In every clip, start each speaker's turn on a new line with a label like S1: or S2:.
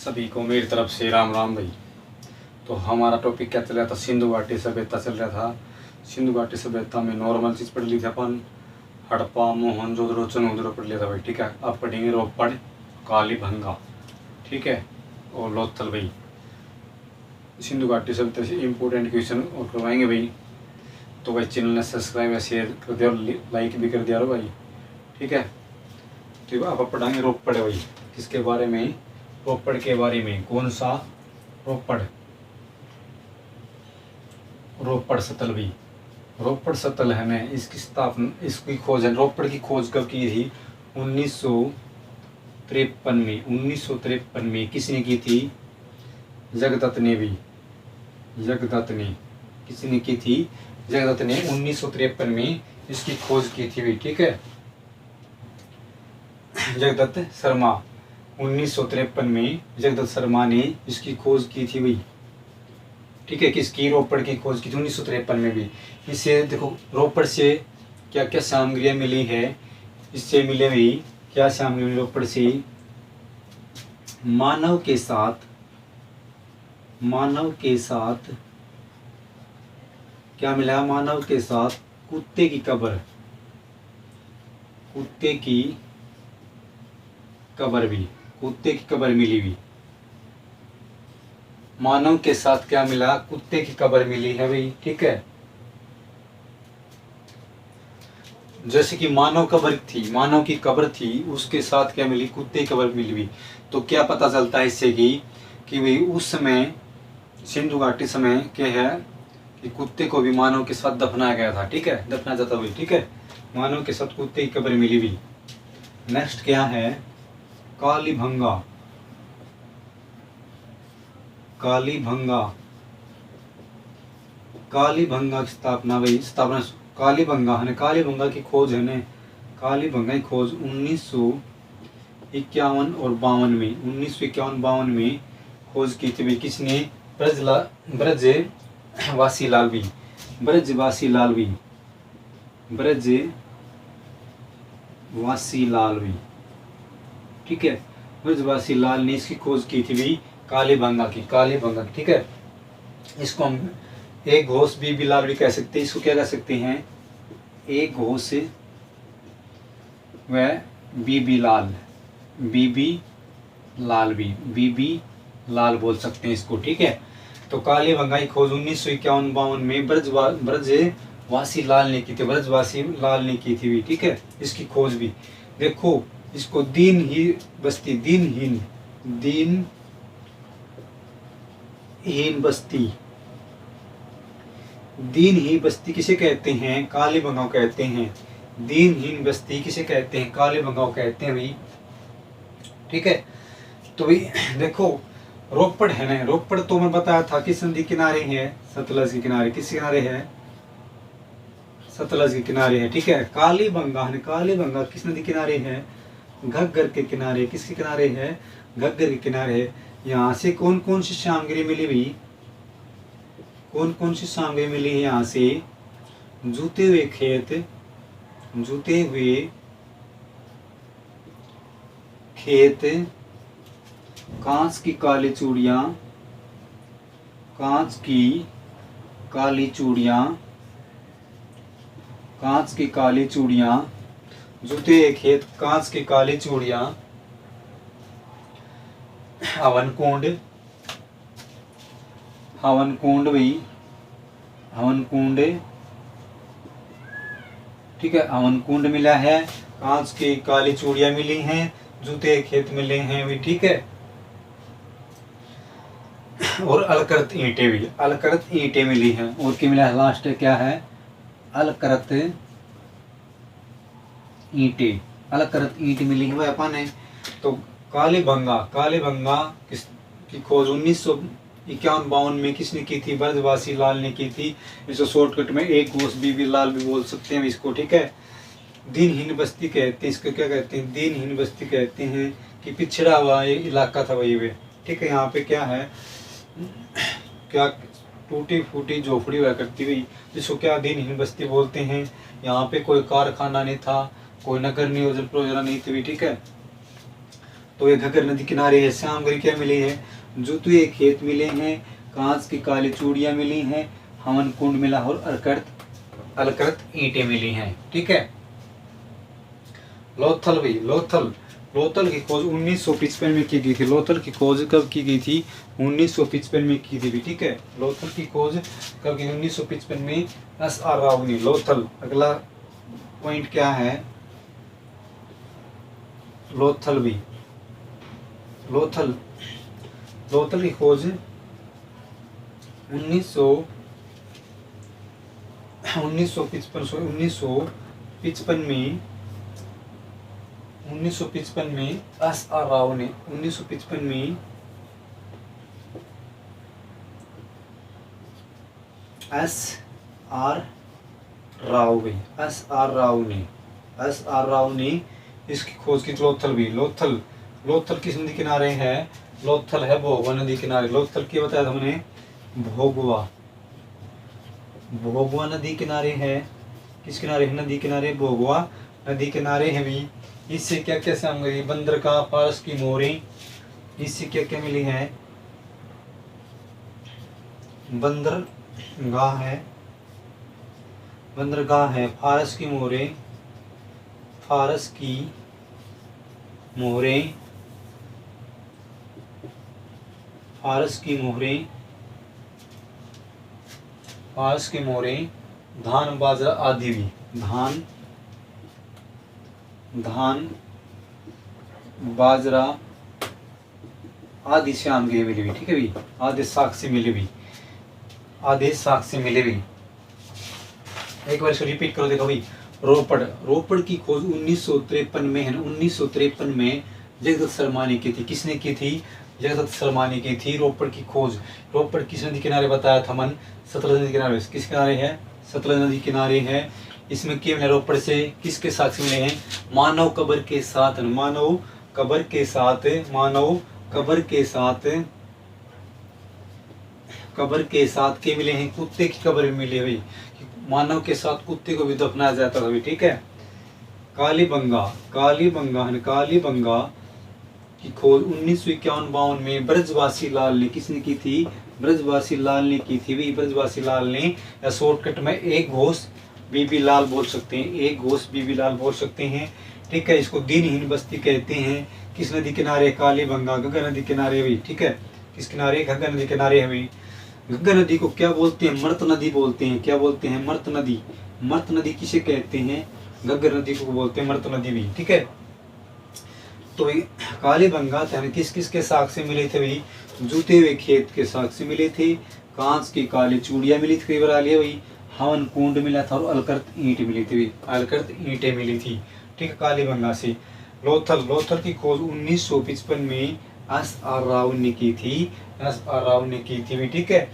S1: सभी को मेरी तरफ से राम राम भाई। तो हमारा टॉपिक क्या चल रहा था, सिंधु घाटी सभ्यता चल रहा था। सिंधु घाटी सभ्यता में नॉर्मल चीज़ पढ़ ली थी अपन, हड़प्पा मोहनजोदड़ो चनोदड़ो पढ़ लिया था भाई। ठीक है, अब पढ़ेंगे रोपड़ कालीबंगा, ठीक है, और लोथल भाई। सिंधु घाटी सभ्यता से इम्पोर्टेंट क्वेश्चन और करवाएंगे भाई। तो भाई चैनल ने सब्सक्राइब या शेयर कर दिया और लाइक भी कर दिया रो भाई, ठीक है। तो अब पढ़ाएंगे रोपड़ भाई। किसके बारे में? रोपड़ के बारे में। कौन सा? रोपड़, रोपड़ सतल भी। रोपड़ सतल है ना, इसकी स्थापना, इसकी खोज है, रोपड़ की खोज कब की थी? 1953 में। 1953 में किसने की थी? जगदत्त ने भी। जगदत्त ने, किसने की थी? जगदत्त ने 1953 में इसकी खोज की थी भी, ठीक है। जगदत्त शर्मा, 1953 में जगदत्त शर्मा ने इसकी खोज की थी भाई, ठीक है। किसकी? रोपड़ की खोज की थी 1953 में भी। इससे देखो रोपड़ से क्या क्या सामग्रियाँ मिली है। इससे मिले भाई क्या सामग्री मिली रोपड़ से? मानव के साथ क्या मिला? मानव के साथ कुत्ते की कब्र, कुत्ते की कब्र भी, कुत्ते की कब्र मिली भी। मानव के साथ क्या मिला? कुत्ते की कब्र मिली है भाई, ठीक है। जैसे कि मानव कब्र थी, मानव की कब्र थी, उसके साथ क्या मिली? कुत्ते की कब्र मिली भी। तो क्या पता चलता है इससे कि भाई उस समय सिंधु घाटी समय क्या है कि कुत्ते को भी मानव के साथ दफनाया गया था, ठीक है, दफनाया जाता हुई, ठीक है। मानव के साथ कुत्ते की कब्र मिली भी। नेक्स्ट क्या है? कालीबंगा। कालीबंगा, कालीबंगा की स्थापना भाई, स्थापना कालीबंगा है ना, कालीबंगा की खोज है ना, कालीबंगा की खोज 1951 और 52 में, 1951-52 में खोज की थी भाई। किसने? ब्रजवासी लाल भी, ब्रजवासी लाल भी, ब्रजवासी लाल भी, ठीक है। ब्रजवासी लाल ने इसकी खोज की थी भाई कालीबंगा की, कालीबंगा की, ठीक है। इसको हम एक घोष बीबी लाल भी कह सकते हैं। इसको क्या कह सकते हैं? एक घोष व बीबी लाल, बीबी लाल भी, बीबी लाल बोल सकते हैं इसको, ठीक है। तो कालीबंगा की खोज 1951-52 में ब्रजवासी लाल ने की थी, ब्रजवासी लाल ने की थी भी, ठीक है। इसकी खोज भी देखो, इसको दीनहीन बस्ती, दीनहीन बस्ती, दीनहीन बस्ती किसे कहते हैं? कालीबंगा कहते हैं। दीनहीन बस्ती किसे कहते हैं? कालीबंगा कहते हैं भाई, ठीक है। तो भाई देखो रोपड़ है ना, रोपड़ तो मैं बताया था किस नदी किनारे है? सतलज के किनारे। किस किनारे है? सतलज के किनारे है, ठीक है। कालीबंगा है, कालीबंगा किस नदी किनारे है? घग्गर के किनारे। किसके किनारे है? घग्गर के किनारे है। यहाँ से कौन कौन सी सामग्री मिली भाई? कौन कौन सी सामग्री मिली है यहाँ से? जूते हुए खेत, जूते हुए खेत, कांच की काली चूड़ियाँ, कांच की काली चूड़ियाँ, कांच की काली चूड़ियाँ, जूते खेत, कांच की काली चूड़ियाँ, हवन कुंड, हवन कुंड भाई, हवन कुंड, ठीक है, हवन कुंड मिला है, कांच की काली चूड़ियाँ मिली हैं, जूते खेत मिले हैं भी, ठीक है। और अलकृत ईंटें भी, अलकृत ईंटें मिली हैं। और क्या मिला है? लास्ट क्या है? अलकृत ईंटें, अलकृत ईंट मिली है अपन है। तो कालीबंगा, कालीबंगा की खोज 1951-52 में किसने की थी? ब्रजवासी लाल ने की थी। इसको शॉर्टकट में एक घोष बीबी लाल भी बोल सकते हैं इसको, ठीक है। दीनहीन बस्ती कहते हैं इसको, क्या कहते हैं? दीनहीन बस्ती कहते हैं कि पिछड़ा हुआ ये इलाका था वही वे, ठीक है। यहाँ पे क्या है? क्या टूटी फूटी झोपड़ी हुआ करती हुई, जिसको क्या दीनहीन बस्ती बोलते हैं। यहाँ पे कोई कारखाना नहीं था, कोई नगर नियोजन परियोजना नहीं थी, ठीक है। तो ये घग्गर नदी किनारे है। श्यामगिरी क्या मिली है? जूते खेत मिले हैं, कांच की काली चूड़ियां मिली हैं, हवन कुंड मिला और अलकृत ईंटें मिली हैं। ठीक है। लोथल भाई, लोथल की खोज 1955 में की गई थी। लोथल की खोज कब की गई थी? 1955 में की थी। ठीक है। लोथल की खोज कब की? 1955 में SR राव ने। लोथल, अगला पॉइंट क्या है? लोथल भी, लोथल की खोज 1955 में SR राव ने 1955 में SR राव ने इसकी खोज की। लोथल किस नदी किनारे है? लोथल है भोगवा नदी किनारे। लोथल की बताया था हमने, भोगवा नदी किनारे है। किस किनारे है? नदी किनारे, भोगवा नदी किनारे है भी। इससे क्या क्या सामग्री? बंदरगाह, फारस की मोहरें, इससे क्या क्या मिली है? बंदरगाह है, फारस की मोहरें, धान बाजरा आदि भी। धान बाजरा आदि सामग्री मिली हुई। ठीक है भी। आधे साक्ष्य मिले भी। एक बार इसको रिपीट करो, देखो भाई। रोपड़ की खोज 1953 में है ना। 1953 में जगदत्त शर्मा ने की थी। किसने की थी? जगदत्त शर्मा ने की थी रोपड़ की खोज। रोपड़ किस नदी किनारे बताया था मन? सतलज नदी किनारे। किस किनारे है? सतलज नदी किनारे है। इसमें केवल रोपड़ से किसके साक्ष्य मिले हैं? मानव कब्र के साथ के मिले हैं। कुत्ते की कब्र मिली हुई। मानव के साथ कुत्ते को भी दफनाया जाता था। ठीक है। कालीबंगा की खोज 1951-52 में ब्रजवासी लाल ने। किसने की थी? ब्रजवासी लाल ने की थी भाई। ब्रजवासी लाल ने, या शॉर्टकट में एक घोष बीबी लाल बोल सकते हैं। ठीक है। इसको दिनहीन बस्ती कहते हैं। किस नदी किनारे? कालीबंगा, घग्गर नदी किनारे भाई। ठीक है। किस किनारे? घग्गर नदी किनारे है भाई। घग्गर नदी को क्या बोलते हैं? मृत नदी बोलते हैं। क्या बोलते हैं? मृत नदी किसे कहते हैं? घग्गर नदी को बोलते हैं मृत नदी भी। ठीक है। तो कालीबंगा किस किस के साक्ष्य मिले थे भाई? जूते हुए खेत के साक्ष्य मिले थे, कांच की काली चूड़ियां मिली थी भाई, हवन कुंड मिला था और अलकृत ईंट मिली थी। अलकृत ईंटें मिली थी। ठीक है। कालीबंगा से। लोथल की खोज 1955 में SR राव ने की थी। ठीक है।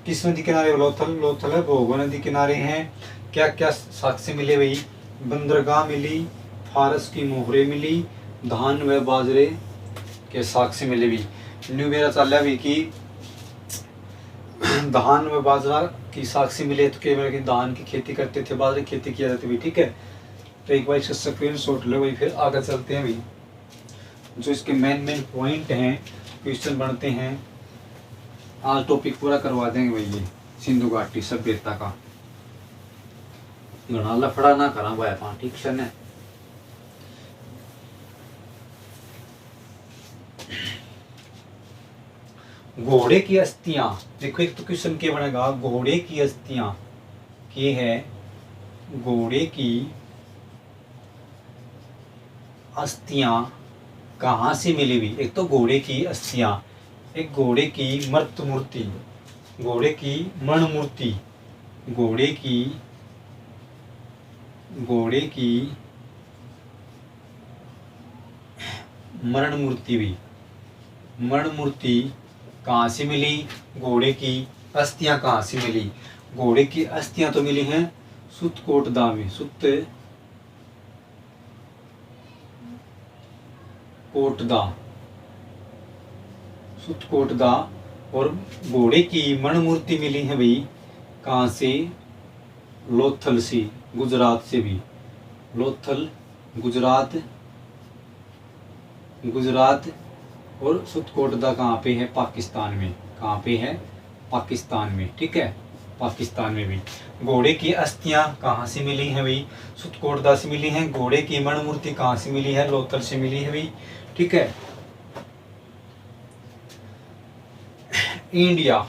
S1: किस नदी किनारे? लोथल है भोगवा नदी किनारे हैं। क्या क्या साक्ष्य मिले भाई? बंदरगाह मिली, फारस की मोहरें मिली, धान व बाजरे के साक्ष्य मिले भी। न्यू मेरा चल भी कि धान व बाजरा की साक्ष्य मिले तो केवल धान की खेती करते थे, बाजरे की खेती किया जाती भी। ठीक है। तो एक बार इसका स्क्रीनशॉट लो भाई, फिर आगे चलते हैं भाई। जो इसके मेन पॉइंट हैं, क्वेश्चन बनते हैं, आज टॉपिक पूरा करवा देंगे भाई। ये सिंधु घाटी सभ्यता का घना लफड़ा ना करा भाई पा। ठीक है। घोड़े की अस्थियां, देखो एक तो क्वेश्चन क्या बनेगा? घोड़े की अस्थियां के है, घोड़े की अस्थियां कहाँ से मिली हुई? एक तो घोड़े की अस्थियां, एक घोड़े की मृत मूर्ति, घोड़े की मरण मूर्ति, घोड़े की मरण मूर्ति भी। मरण मूर्ति कहाँ से मिली? घोड़े की अस्थियां कहाँ से मिली? घोड़े की अस्थियां तो मिली हैं सुतकोटदा में। सुतकोटदा। और घोड़े की मरण मूर्ति मिली है भाई कहाँ से? लोथल से, गुजरात से भी। लोथल गुजरात गुजरात और सुतकोटदा कहाँ पे है? पाकिस्तान में। कहाँ पे है? पाकिस्तान में। ठीक है, पाकिस्तान में भी। घोड़े की अस्थियां कहाँ से मिली हैं भाई? सुतकोटदा से मिली हैं। घोड़े की मण मूर्ति कहाँ से मिली है? लोथल से मिली है भाई। ठीक है। इंडिया,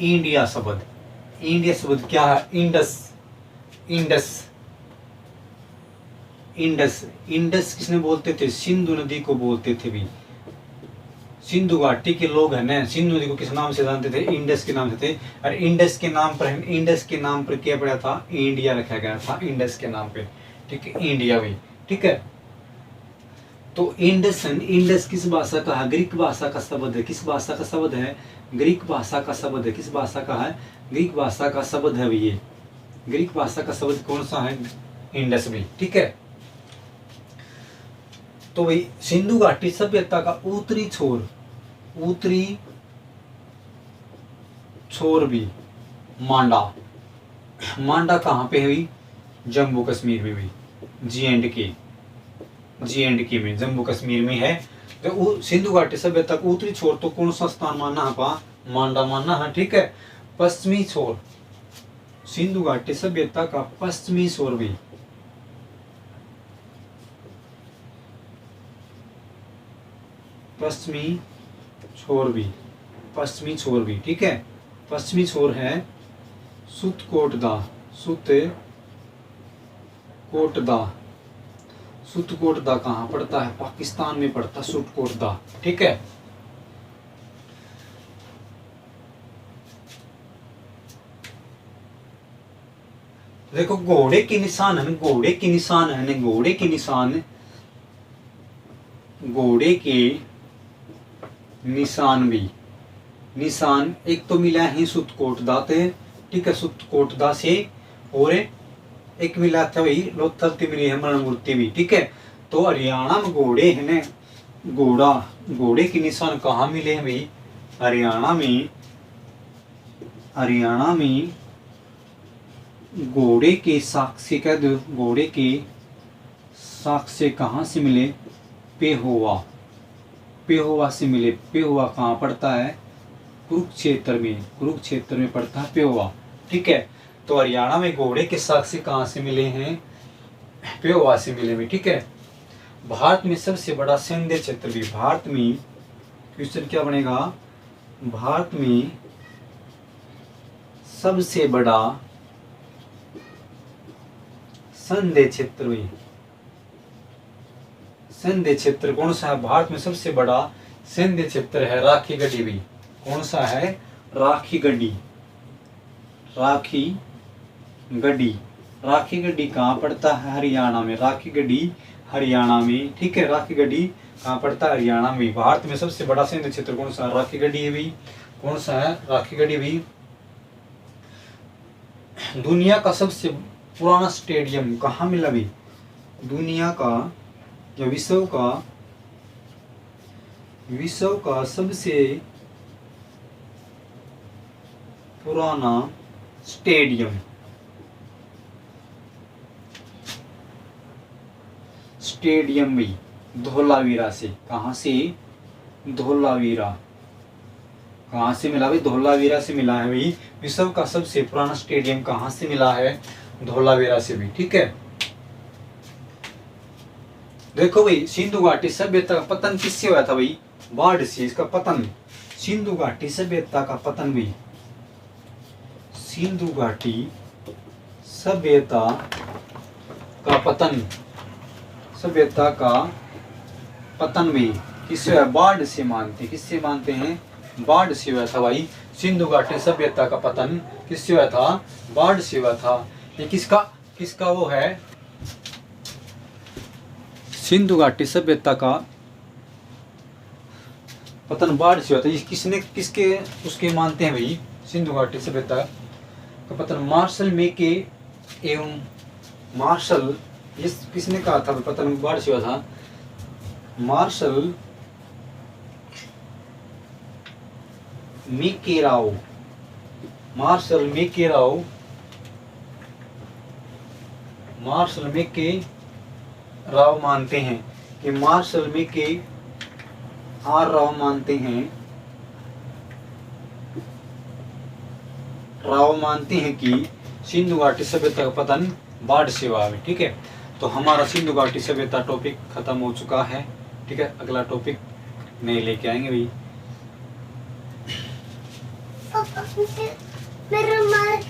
S1: इंडिया शब्द, इंडिया शब्द क्या है? Indus, Indus, Indus. इंडस किसने बोलते थे? सिंधु नदी को बोलते थे भी। सिंधु घाटी के लोग हैं ना, सिंधु नदी को किस नाम से जानते थे? इंडस के नाम से थे। और इंडस के नाम पर, इंडस के नाम पर क्या पड़ा था? इंडिया रखा गया था, इंडस के नाम पे। ठीक है, इंडिया भी। ठीक है, तो इंडस, इंडस किस भाषा का है? ग्रीक भाषा का शब्द है। किस भाषा का शब्द है? ग्रीक भाषा का शब्द है। किस भाषा का है? ग्रीक भाषा का शब्द है ये। ग्रीक भाषा का शब्द कौन सा है? इंडस भी। ठीक है, तो भाई सिंधु घाटी सभ्यता का उत्तरी छोर, उत्तरी छोर भी मांडा, मांडा कहाँ पे हुई? जम्मू कश्मीर में हुई। J&K, J&K में, जम्मू कश्मीर में है। तो सिंधु घाटी सभ्यता का उत्तरी छोर तो कौन सा स्थान मानना है पा? मांडा मानना है। ठीक है, पश्चिमी छोर, सिंधु घाटी सभ्यता का पश्चिमी छोर भी, पश्चिमी छोर भी, पश्चिमी छोर भी। ठीक है, पश्चिमी छोर है सुतकोटदा, सुतकोटदा। सुतकोटदा कहाँ पड़ता है? पाकिस्तान में पड़ता है सुतकोटदा। ठीक है, देखो घोड़े के निशान है, घोड़े के निशान है, घोड़े के निशान, घोड़े के निशान भी, निशान एक तो मिला है सुतकोटदा से। ठीक है, सुतकोटदा से, और एक मिला था भाई लोथल से मिली है मरण मूर्ति भी। ठीक है, तो हरियाणा में घोड़े है ना, घोड़ा, घोड़े के निशान कहाँ मिले हैं भाई? हरियाणा में, हरियाणा में घोड़े के साक्ष्य कह दो, घोड़े के साक्ष्य कहाँ से मिले? पेहोवा, पेहोवा से मिले। पेहोवा कहाँ पड़ता है? कुरुक्षेत्र में, कुरुक्षेत्र में पड़ता है पेहोवा। ठीक है, तो हरियाणा में घोड़े के साक्ष्य कहाँ से मिले हैं? पेहोवा से मिले भी। ठीक है, भारत में सबसे बड़ा सैन्य क्षेत्र भी, भारत में, क्वेश्चन क्या बनेगा? भारत में सबसे बड़ा सैन्य क्षेत्र भी, सैन्य क्षेत्र कौन सा है? भारत में सबसे बड़ा सैन्य क्षेत्र है राखी गढ़ी भी। कौन सा है? राखी गढ़ी, राखी गढ़ी। राखी गढ़ी कहाँ पड़ता है? हरियाणा में। राखी गढ़ी हरियाणा में। ठीक है, राखी गढ़ी कहाँ पड़ता है? हरियाणा में। भारत में सबसे बड़ा सैन्य क्षेत्र कौन सा है? राखी गढ़ी है भी। कौन सा है? राखी गढ़ी भी। दुनिया का सबसे पुराना स्टेडियम कहाँ मिला भी? दुनिया का या विश्व का सबसे पुराना स्टेडियम, स्टेडियम भी धोलावीरा से। कहाँ से? धोलावीरा। कहाँ से मिला भाई? धोलावीरा से मिला है भाई। विश्व का सबसे पुराना स्टेडियम कहाँ से मिला है? धोलावीरा से भी। ठीक है, देखो भाई सिंधु घाटी सभ्यता का पतन किससे हुआ था भाई? बाढ़ से। इसका पतन, सिंधु घाटी सभ्यता का पतन भी, सिंधु घाटी सभ्यता का पतन, सभ्यता का पतन भी किससे हुआ? बाढ़ से मानते। किससे मानते हैं? बाढ़ से हुआ था भाई। सिंधु घाटी सभ्यता का पतन किससे हुआ था? बाढ़ से हुआ था। ये किसका वो है? सिंधु घाटी सभ्यता का पतन बाढ़ से हुआ था। किसने, किसके उसके मानते हैं भाई? सिंधु घाटी सभ्यता का पतन मार्शल मेके एवं मार्शल, इस किसने कहा था पतन बाढ़ से हुआ था? मार्शल मेकेराव, मार्शल मेकेराव, मार्शल मेके राव मानते हैं कि मार्शल मैके आर राव मानते हैं, राव मानते हैं कि सिंधु घाटी सभ्यता का पतन बाढ़ से हुआ है। ठीक है, तो हमारा सिंधु घाटी सभ्यता टॉपिक खत्म हो चुका है। ठीक है, अगला टॉपिक नहीं लेके आएंगे भाई।
S2: मेरा मार